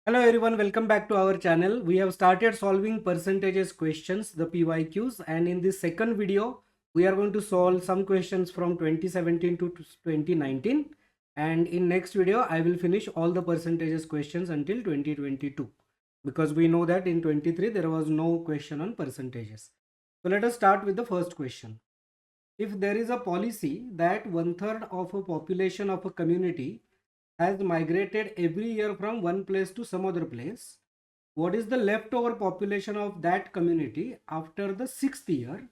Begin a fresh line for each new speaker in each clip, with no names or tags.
Hello everyone, welcome back to our channel. We have started solving percentages questions, the PYQs, and in this second video, we are going to solve some questions from 2017 to 2019. And in next video, I will finish all the percentages questions until 2022 because we know that in 23 there was no question on percentages. So let us start with the first question. If there is a policy that 1/3 of a population of a community has migrated every year from one place to some other place, what is the leftover population of that community after the 6th year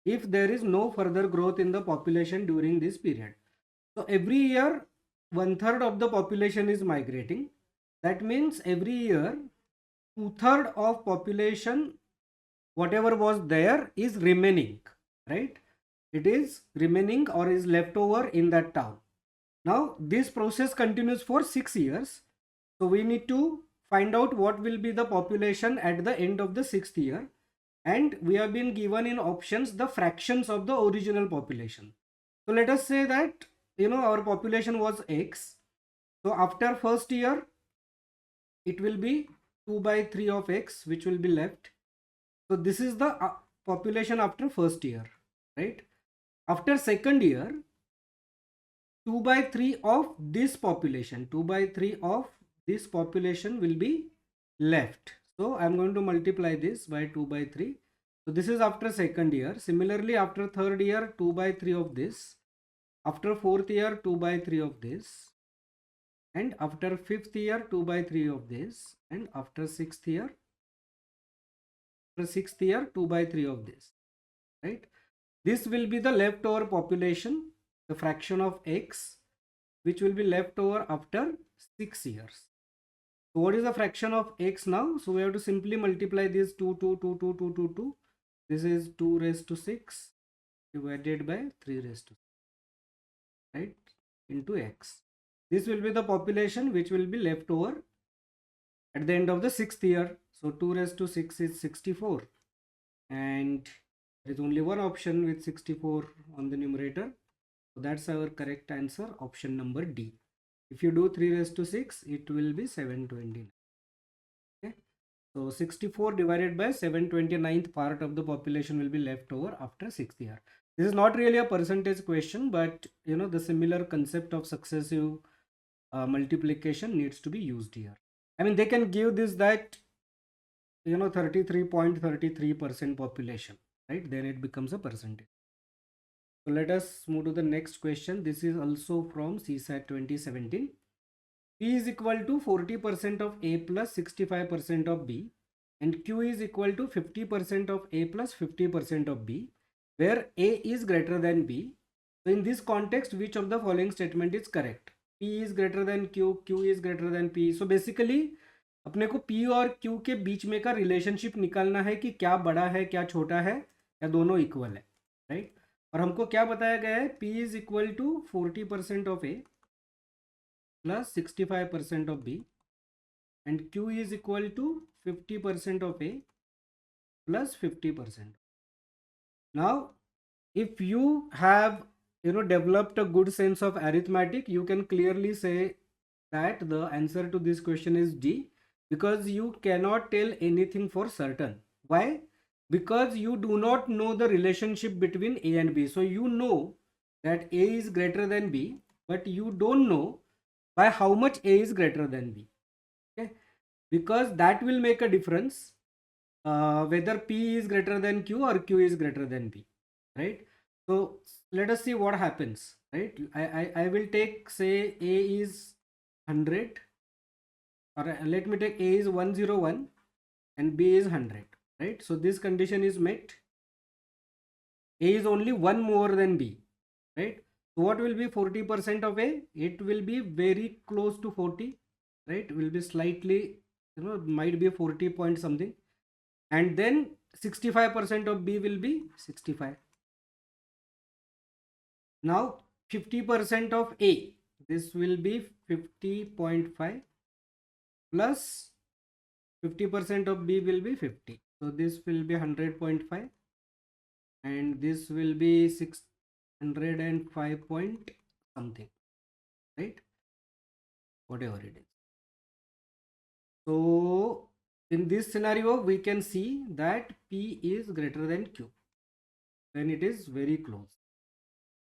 if there is no further growth in the population during this period? So every year 1/3 of the population is migrating. That means every year 2/3 of population, whatever was there, is remaining, right? It is remaining or is left over in that town. Now this process continues for 6 years. So we need to find out what will be the population at the end of the 6th year. And we have been given in options the fractions of the original population. So let us say that, our population was X. So after first year, it will be 2/3 of X, which will be left. So this is the population after first year, right? After second year, 2/3 of this population, 2/3 of this population will be left. So I'm going to multiply this by 2/3. So this is after second year. Similarly, after third year, 2/3 of this. After fourth year, 2/3 of this. And after fifth year, 2/3 of this. And after sixth year, 2/3 of this. Right? This will be the leftover population, the fraction of X, which will be left over after 6 years. So what is the fraction of X now? So we have to simply multiply this 2, 2, 2, 2, 2, 2, 2. This is 2 raised to 6 divided by 3 raised to 6, right, into X. This will be the population which will be left over at the end of the 6th year. So 2 raised to 6 is 64. And there is only one option with 64 on the numerator. So that's our correct answer, option number D. If you do 3 raised to 6, it will be 729. Okay. So 64 divided by 729th part of the population will be left over after 6th year. This is not really a percentage question, but the similar concept of successive multiplication needs to be used here. I mean, they can give this that 33.33% population, right? Then it becomes a percentage. So let us move to the next question. This is also from CSAT 2017. P is equal to 40% of A plus 65% of B, and Q is equal to 50% of A plus 50% of B, where A is greater than B. So in this context, which of the following statement is correct? P is greater than Q, Q is greater than P. So basically अपने को P और Q के बीच में का relationship निकालना है कि क्या बड़ा है क्या छोटा है या दोनों इक्वल है, राइट? और हमको क्या बताया गया है? P is equal to 40% of A plus 65% of B, and Q is equal to 50% of A plus 50%. Now, if you have developed a good sense of arithmetic, you can clearly say that the answer to this question is D, because you cannot tell anything for certain. Why? Because you do not know the relationship between A and B. So you know that A is greater than B, but you don't know by how much A is greater than B. Okay, because that will make a difference whether P is greater than Q or Q is greater than P, right? So let us see what happens, right? I will take, say, A is 100, or let me take A is 101 and B is 100, right? So this condition is met. A is only one more than B, right? So what will be 40% of A? It will be very close to 40, right? Will be slightly, might be 40 point something. And then 65% of B will be 65. Now 50% of A, this will be 50.5 plus 50% of B will be 50. So this will be 100.5 and this will be 605 point something, right? Whatever it is. So in this scenario, we can see that P is greater than Q. Then it is very close,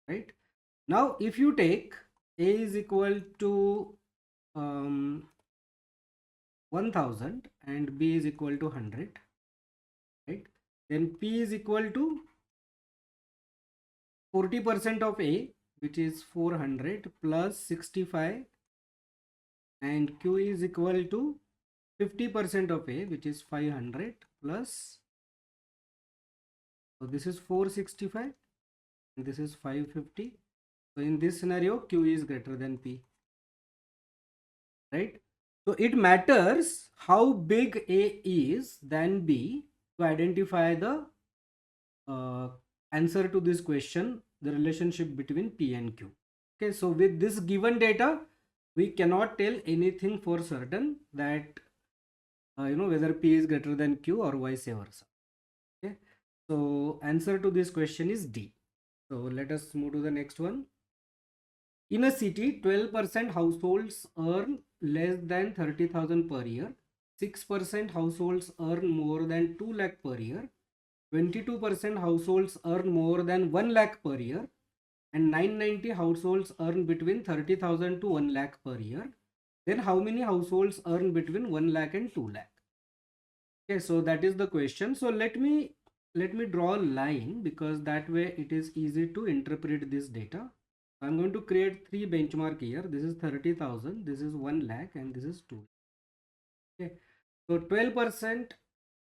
right? Now, if you take A is equal to 1000 and B is equal to 100, right? Then P is equal to 40% of A, which is 400 plus 65, and Q is equal to 50% of A, which is 500 plus, so this is 465 and this is 550. So in this scenario, Q is greater than P, right? So it matters how big A is than B to identify the answer to this question, the relationship between P and Q. Okay, so with this given data, we cannot tell anything for certain that whether P is greater than Q or vice versa. Okay, so answer to this question is D. So let us move to the next one. In a city, 12% households earn less than 30,000 per year. 6% households earn more than 2 lakh per year. 22% households earn more than 1 lakh per year. And 990 households earn between 30,000 to 1 lakh per year. Then how many households earn between 1 lakh and 2 lakh? Okay, so that is the question. So let me draw a line, because that way it is easy to interpret this data. I'm going to create three benchmark here. This is 30,000, this is 1 lakh, and this is 2. Okay, so 12%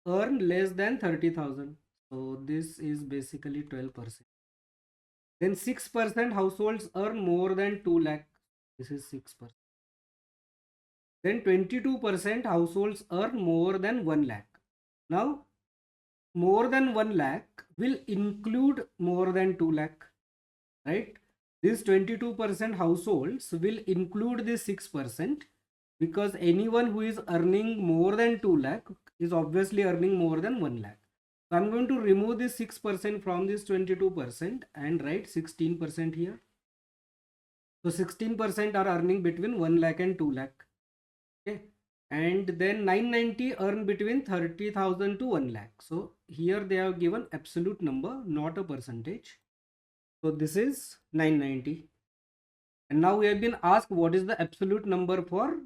earn less than 30,000. So this is basically 12%. Then 6% households earn more than 2 lakh. This is 6%. Then 22% households earn more than 1 lakh. Now, more than 1 lakh will include more than 2 lakh, right? This 22% households will include this 6%, because anyone who is earning more than 2 lakh is obviously earning more than 1 lakh. So I'm going to remove this 6% from this 22% and write 16% here. So 16% are earning between 1 lakh and 2 lakh. Okay. And then 990 earn between 30,000 to 1 lakh. So here they have given absolute number, not a percentage. So this is 990. And now we have been asked what is the absolute number for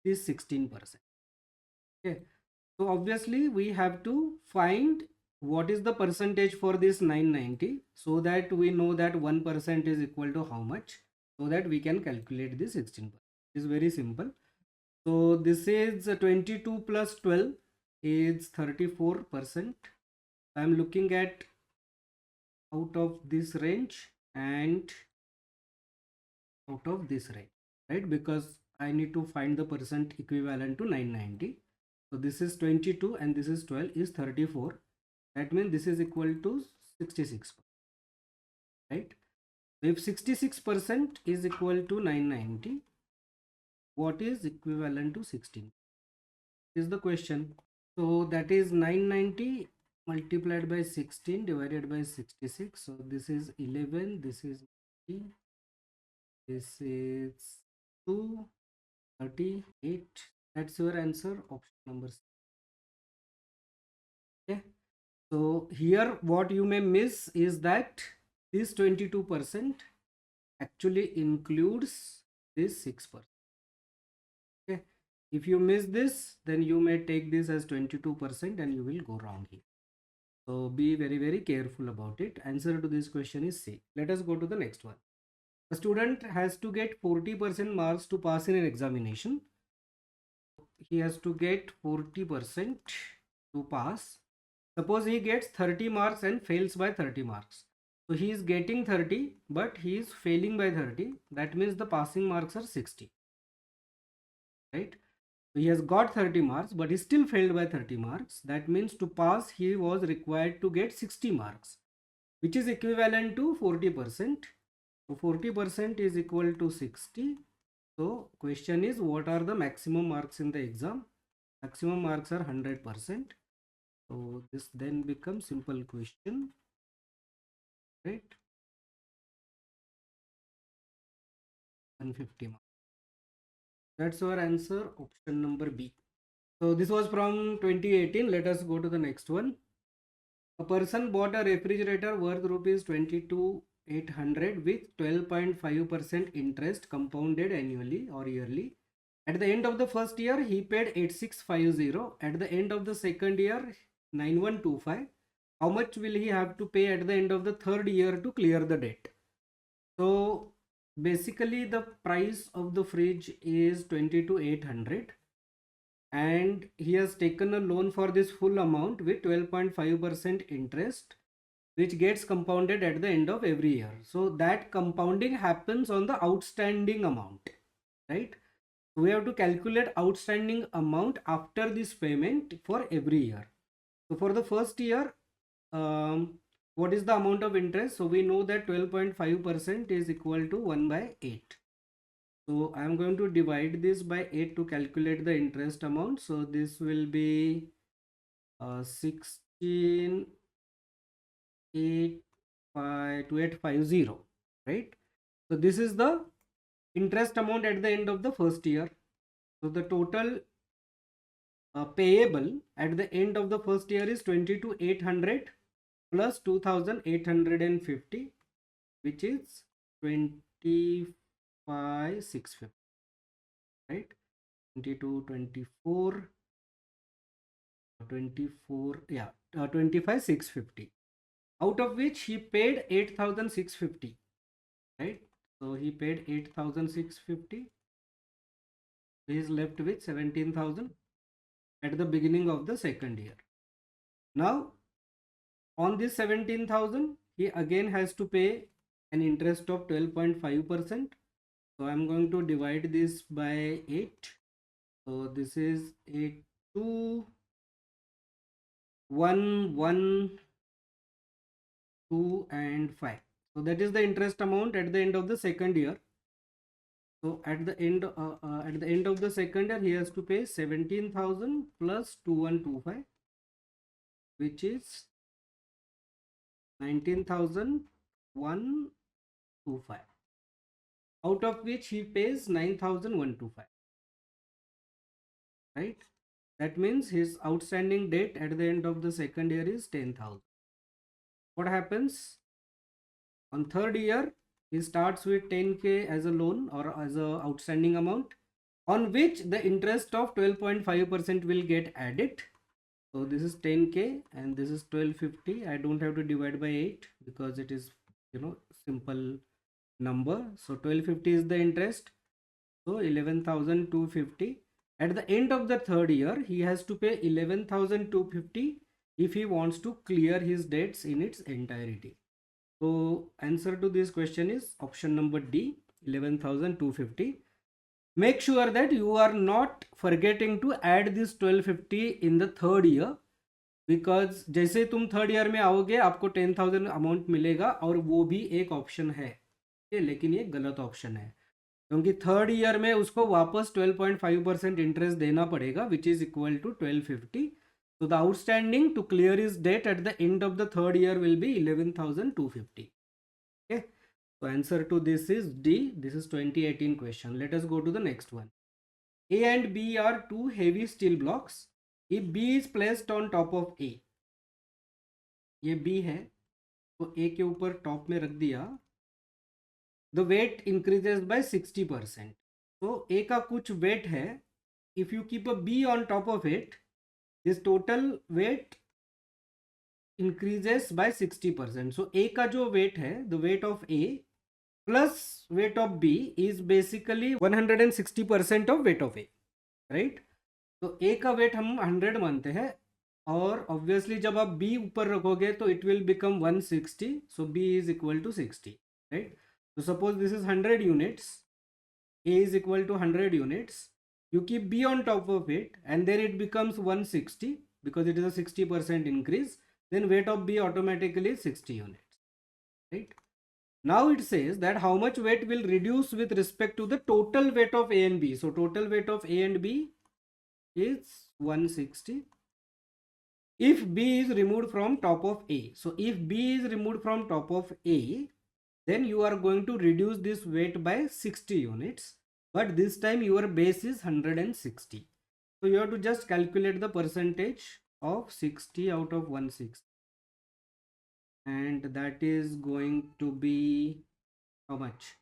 this 16%. Okay. So obviously we have to find what is the percentage for this 990, so that we know that 1% is equal to how much, so that we can calculate this 16%. It is very simple. So this is 22 plus 12 is 34%. I am looking at out of this range and out of this range, right? Because I need to find the percent equivalent to 990. So this is 22 and this is 12 is 34. That means this is equal to 66, right? So if 66% is equal to 990, what is equivalent to 16? Is the question. So that is 990 multiplied by 16 divided by 66. So this is 11, this is 90, this is 2, 38. That's your answer, option number C. Okay. So here what you may miss is that this 22% actually includes this 6%. Okay. If you miss this, then you may take this as 22% and you will go wrong here. So be very, very careful about it. Answer to this question is C. Let us go to the next one. A student has to get 40% marks to pass in an examination. He has to get 40% to pass. Suppose he gets 30 marks and fails by 30 marks. So he is getting 30, but he is failing by 30. That means the passing marks are 60. Right? So he has got 30 marks, but he still failed by 30 marks. That means to pass, he was required to get 60 marks, which is equivalent to 40%. So 40% is equal to 60. So question is, what are the maximum marks in the exam? Maximum marks are 100%. So this then becomes simple question, right? 150 marks. That's our answer, option number B. So this was from 2018. Let us go to the next one. A person bought a refrigerator worth rupees 22,800 with 12.5% interest compounded annually or yearly. At the end of the first year, he paid 8650. At the end of the second year, 9125. How much will he have to pay at the end of the third year to clear the debt? So basically the price of the fridge is 22,800 and he has taken a loan for this full amount with 12.5% interest, which gets compounded at the end of every year. So that compounding happens on the outstanding amount, right? We have to calculate outstanding amount after this payment for every year. So for the first year, what is the amount of interest? So we know that 12.5% is equal to 1 by 8. So I am going to divide this by 8 to calculate the interest amount. So this will be 16,850, right? So this is the interest amount at the end of the first year. So the total payable at the end of the first year is 22,800 plus 2,850, which is 25,650, right? 22, 24, 24, yeah, 25,650, out of which he paid 8,650, right? So he paid 8,650. He is left with 17,000 at the beginning of the second year. Now on this 17,000, he again has to pay an interest of 12.5%. So I'm going to divide this by 8. So this is 8, 2, 1, 1, 2 and 5. So that is the interest amount at the end of the second year. So at the end of the second year, he has to pay 17,000 plus 2125, which is 19,125, out of which he pays 9,125, right? That means his outstanding debt at the end of the second year is 10,000. What happens on third year? He starts with 10k as a loan or as a outstanding amount, on which the interest of 12.5% will get added. So this is 10k and this is 1250. I don't have to divide by 8 because it is, simple number. So 1250 is the interest. So 11,250. At the end of the third year, he has to pay 11,250 if he wants to clear his debts in its entirety. So answer to this question is option number D, 11,250. Make sure that you are not forgetting to add this 1250 in the third year, because जैसे तुम third year में आओगे आपको 10,000 amount मिलेगा और वो भी एक ऑप्शन है, लेकिन ये गलत ऑप्शन है क्योंकि थर्ड ईयर में उसको वापस 12.5% इंटरेस्ट देना पड़ेगा, which is equal to 1250. So the outstanding to clear his debt at the end of the third year will be 11,250. Okay. So answer to this is D. This is 2018 question. Let us go to the next one. A and B are two heavy steel blocks. If B is placed on top of A, ये B है तो A के ऊपर top में रख दिया, the weight increases by 60%. So A का कुछ weight है, if you keep a B on top of it, this total weight increases by 60%. So A का जो weight है, the weight of A plus weight of B is basically 160% of weight of A, right? तो A का weight हम 100 मानते हैं और obviously जब आप B ऊपर रखोगे तो it will become 160. So B is equal to 60, right? So suppose this is 100 units, A is equal to 100 units. You keep B on top of it and then it becomes 160 because it is a 60% increase. Then weight of B automatically is 60 units, right? Now it says that how much weight will reduce with respect to the total weight of A and B. So total weight of A and B is 160. If B is removed from top of A. So if B is removed from top of A, then you are going to reduce this weight by 60 units. But this time your base is 160. So you have to just calculate the percentage of 60 out of 160. And that is going to be how much?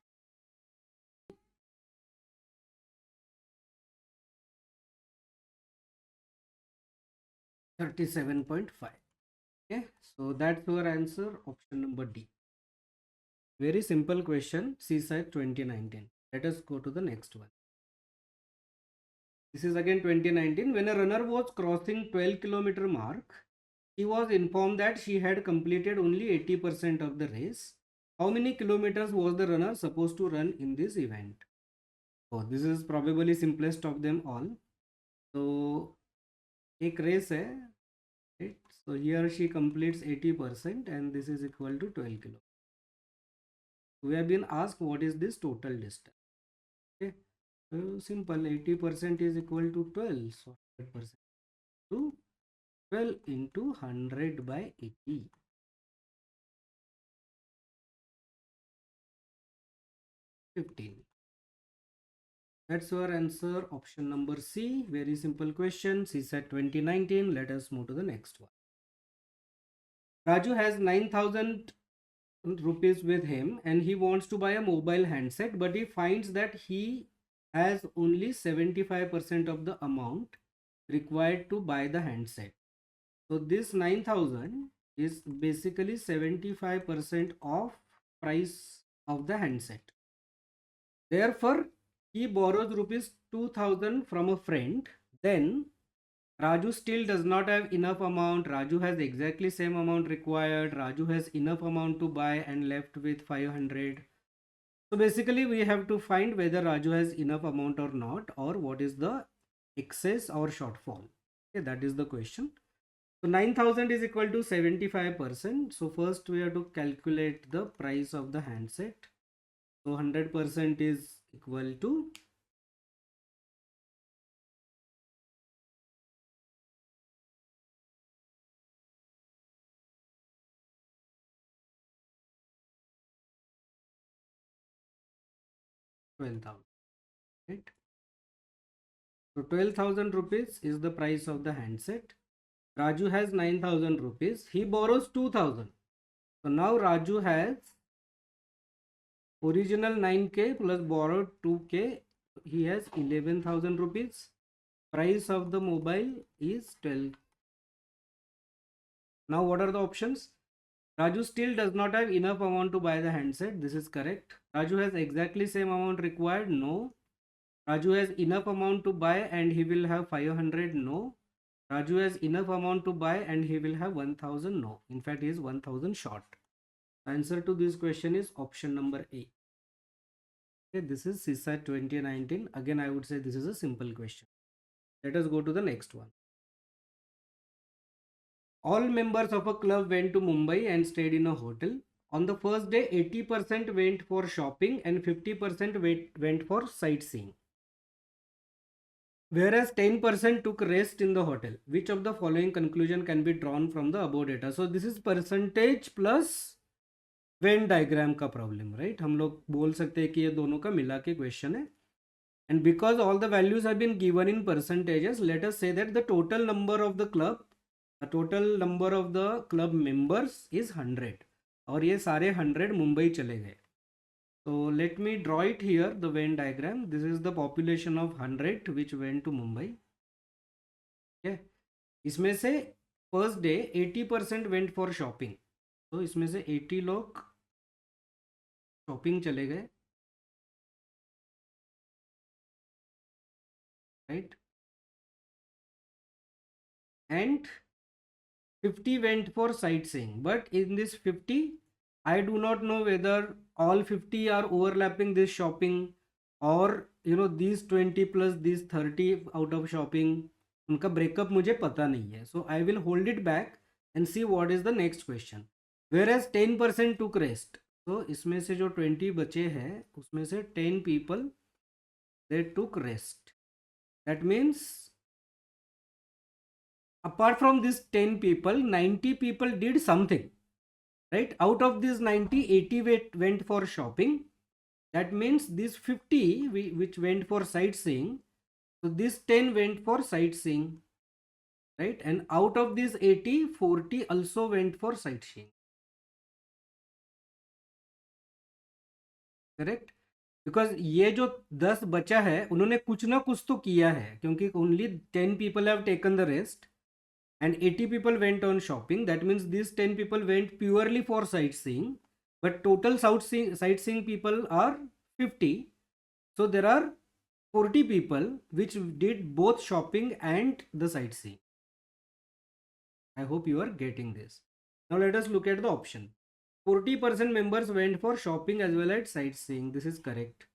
37.5. Okay, so that's our answer, option number D. Very simple question, CSAT 2019. Let us go to the next one. This is again 2019. When a runner was crossing 12-kilometer mark, she was informed that she had completed only 80% of the race. How many kilometers was the runner supposed to run in this event? Oh, this is probably simplest of them all. So, एक race है, right? So here she completes 80% and this is equal to 12 kilometers. We have been asked what is this total distance. Okay, so simple, 80% is equal to 12, so 100% to 12 into 100 by 80. 15. That's our answer, option number C. Very simple question, CSAT 2019. Let us move to the next one. Raju has 9,000 rupees with him and he wants to buy a mobile handset, but he finds that he has only 75% of the amount required to buy the handset. So this 9,000 is basically 75% of price of the handset. Therefore, he borrows rupees 2,000 from a friend. Then Raju still does not have enough amount. Raju has exactly same amount required. Raju has enough amount to buy and left with 500. So basically we have to find whether Raju has enough amount or not, or what is the excess or shortfall. Okay, that is the question. So 9,000 is equal to 75%. So first we have to calculate the price of the handset. So 100% is equal to 12,000, right? So 12,000 rupees is the price of the handset. Raju has 9,000 rupees. He borrows 2,000. So now Raju has original 9k plus borrowed 2k. He has 11,000 rupees. Price of the mobile is 12. Now what are the options? Raju still does not have enough amount to buy the handset. This is correct. Raju has exactly same amount required. No. Raju has enough amount to buy and he will have 500. No. Raju has enough amount to buy and he will have 1,000. No. In fact, he is 1,000 short. Answer to this question is option number A. Okay, this is CSAT 2019. Again, I would say this is a simple question. Let us go to the next one. All members of a club went to Mumbai and stayed in a hotel. On the first day, 80% went for shopping and 50% went for sightseeing. Whereas 10% took rest in the hotel. Which of the following conclusion can be drawn from the above data? So this is percentage plus Venn diagram का problem, right? हम लोग बोल सकते हैं कि ये दोनों का मिला के क्वेश्चन है. And because all the values have been given in percentages, let us say that the total number of the club members is 100 और ये सारे 100 मुंबई चले गए. तो let me draw it here the Venn diagram. This is the population of 100 which went to Mumbai. इसमें से first day 80% went for shopping. तो इसमें से 80 लोग शॉपिंग चले गए, right? And 50 went for sightseeing, but in this 50 I do not know whether all 50 are overlapping this shopping or these 20 plus these 30 out of shopping. उनका breakup मुझे पता नहीं है. So I will hold it back and see what is the next question. Whereas 10% took rest. तो इसमें से जो 20 बचे हैं उसमें से 10 people they took rest. That means apart from these 10 people, 90 people did something, right? Out of these 90, 80 went for shopping. That means these 50 which went for sightseeing, So this 10 went for sightseeing, right? And out of this 80, 40 also went for sightseeing. Correct, because ये जो 10 बचा है उन्होंने कुछ ना कुछ तो किया है, क्योंकि only 10 people have taken the rest and 80 people went on shopping. That means these 10 people went purely for sightseeing, but total sightseeing people are 50. So there are 40 people which did both shopping and the sightseeing. I hope you are getting this. Now let us look at the option. 40% members went for shopping as well as sightseeing. This is correct,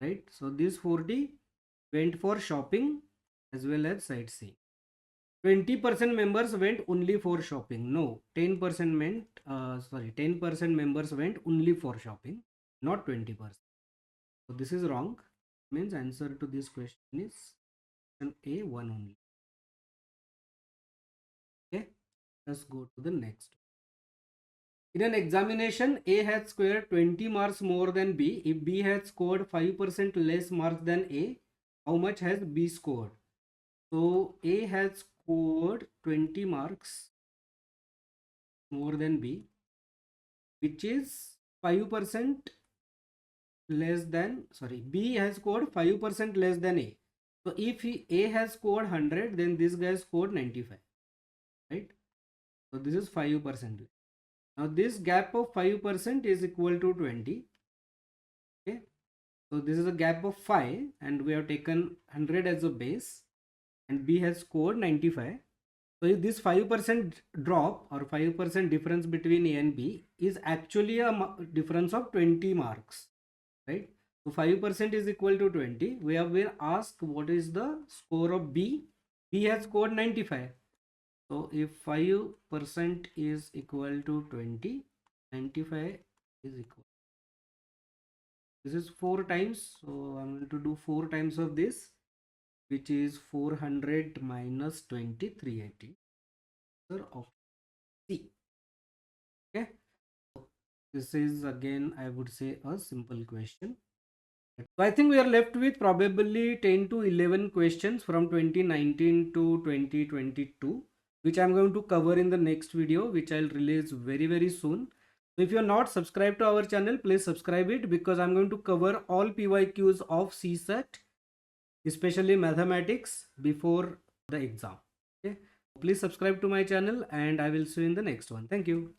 right? So these 40 went for shopping as well as sightseeing. 20% members went only for shopping. No, 10% meant 10% members went only for shopping, not 20%. So this is wrong. Means answer to this question is option A, 1 only. Okay, let's go to the next. In an examination, A has scored 20 marks more than B. If B has scored 5% less marks than A, how much has B scored? So A has scored 20 marks more than B, which is 5% less than, B has scored 5% less than A. So if A has scored 100, then this guy scored 95, right? So this is 5%. Now this gap of 5% is equal to 20. Okay, so this is a gap of 5 and we have taken 100 as a base and B has scored 95. So if this 5% drop or 5% difference between A and B is actually a difference of 20 marks, right? So 5% is equal to 20. We have been asked what is the score of B. B has scored 95. So if 5% is equal to 20, 95 is equal. This is 4 times. So I'm going to do 4 times of this, which is 400 minus 20, 380. Of C. Okay, this is again, I would say, a simple question. So I think we are left with probably 10 to 11 questions from 2019 to 2022, which I'm going to cover in the next video, which I'll release very soon. So if you're not subscribed to our channel, please subscribe it, because I'm going to cover all PYQs of CSAT, especially mathematics, before the exam. Okay, please subscribe to my channel and I will see you in the next one. Thank you.